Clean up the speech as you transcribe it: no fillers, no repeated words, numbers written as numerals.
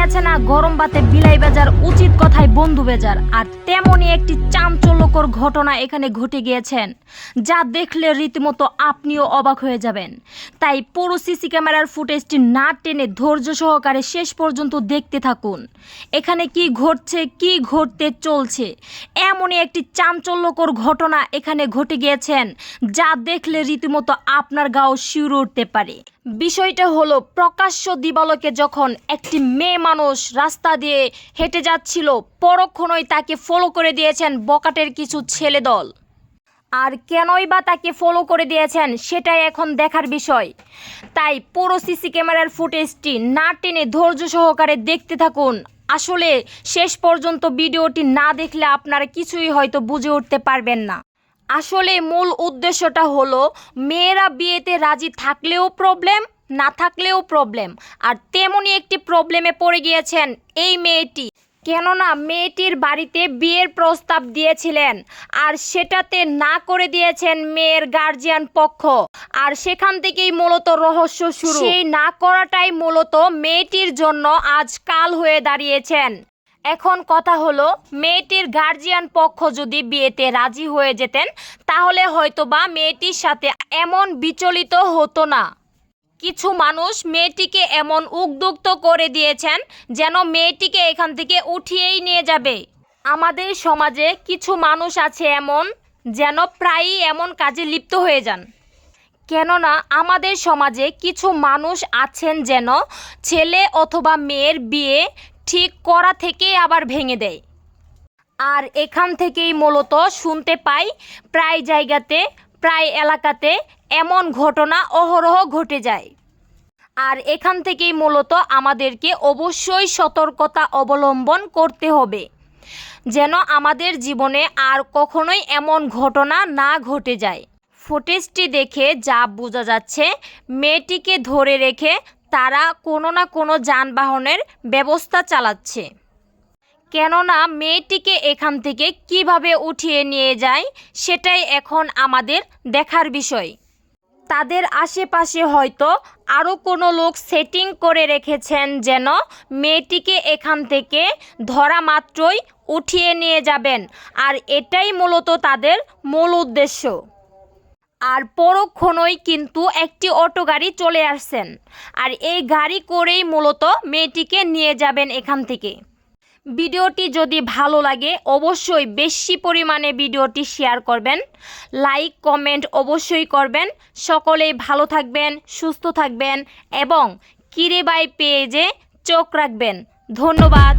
আছে না গরম ভাতে বিলাই বাজার উচিত কথায় বন্ধু বেজার, আর তেমনই একটি চাঞ্চল্যকর ঘটনা এখানে ঘটে গিয়েছেন যা দেখলে রীতিমতো আপনিও অবাক হয়ে যাবেন। তাই পুরো সিসি ক্যামেরার ফুটেজটি না টেনে ধৈর্য সহকারে শেষ পর্যন্ত দেখতে থাকুন। এখানে কি ঘটছে, কি ঘটতে চলছে, এমনই একটি চাঞ্চল্যকর ঘটনা এখানে ঘটে গিয়েছেন যা দেখলে রীতিমতো আপনার গাও শিউরে উঠতে পারে। বিষয়টা হলো প্রকাশ্য দিবালোকে যখন একটি মেয়ে মানুষ রাস্তা দিয়ে হেঁটে যাচ্ছিল, পরক্ষণেই তাকে ফলো করে দিয়েছেন বকাটের কিছু ছেলে দল। আর কেনই বা তাকে ফলো করে দিয়েছেন সেটাই এখন দেখার বিষয়। তাই পুরো সিসি ক্যামেরার ফুটেজটি না টেনে ধৈর্য সহকারে দেখতে থাকুন। আসলে শেষ পর্যন্ত ভিডিওটি না দেখলে আপনারা কিছুই হয়তো বুঝে উঠতে পারবেন না। আসলে মূল উদ্দেশ্যটা হলো মেয়েরা বিয়েতে রাজি থাকলেও প্রবলেম, না থাকলেও প্রবলেম। আর তেমনই একটি প্রবলেমে পড়ে গিয়েছেন এই মেয়েটি। কেননা মেয়েটির বাড়িতে বিয়ের প্রস্তাব দিয়েছিলেন আর সেটাতে না করে দিয়েছেন মেয়ের গার্জিয়ান পক্ষ। আর সেখান থেকেই মূলত রহস্য শুরু। সেই না করাটাই মূলত মেয়েটির জন্য আজ কাল হয়ে দাঁড়িয়েছেন। এখন কথা হলো, মেয়েটির গার্জিয়ান পক্ষ যদি বিয়েতে রাজি হয়ে যেতেন তাহলে হয়তোবা মেয়েটির সাথে এমন বিচলিত হতো না। কিছু মানুষ মেয়েটিকে এমন উদ্যুক্ত করে দিয়েছেন যেন মেয়েটিকে এখান থেকে উঠিয়েই নিয়ে যাবে। আমাদের সমাজে কিছু মানুষ আছে এমন, যেন প্রায়ই এমন কাজে লিপ্ত হয়ে যান। কেননা আমাদের সমাজে কিছু মানুষ আছেন যেন ছেলে অথবা মেয়ের বিয়ে ঠিক করা থেকেই আবার ভেঙে দেয়। আর এখান থেকেই মূলত শুনতে পাই প্রায় জায়গাতে, প্রায় এলাকাতে এমন ঘটনা অহরহ ঘটে যায়। আর এখান থেকেই মূলত আমাদেরকে অবশ্যই সতর্কতা অবলম্বন করতে হবে যেন আমাদের জীবনে আর কখনোই এমন ঘটনা না ঘটে যায়। ফুটেজটি দেখে যা বোঝা যাচ্ছে, মেয়েটিকে ধরে রেখে তারা কোনো না কোনো যানবাহনের ব্যবস্থা চালাচ্ছে। কেননা মেয়েটিকে এখান থেকে কিভাবে উঠিয়ে নিয়ে যায় সেটাই এখন আমাদের দেখার বিষয়। তাদের আশেপাশে হয়তো আরও কোনো লোক সেটিং করে রেখেছেন যেন মেয়েটিকে এখান থেকে ধরা মাত্রই উঠিয়ে নিয়ে যাবেন। আর এটাই মূলত তাদের মূল উদ্দেশ্য। আর পরক্ষণই কিন্তু একটি অটো গাড়ি চলে আসছেন, আর এই গাড়ি করেই মূলত মেয়েটিকে নিয়ে যাবেন এখান থেকে। ভিডিওটি যদি ভালো লাগে অবশ্যই বেশি পরিমাণে ভিডিওটি শেয়ার করবেন, লাইক কমেন্ট অবশ্যই করবেন। সকলেই ভালো থাকবেন, সুস্থ থাকবেন এবং কিরে বাই পেজে চোখ রাখবেন। ধন্যবাদ।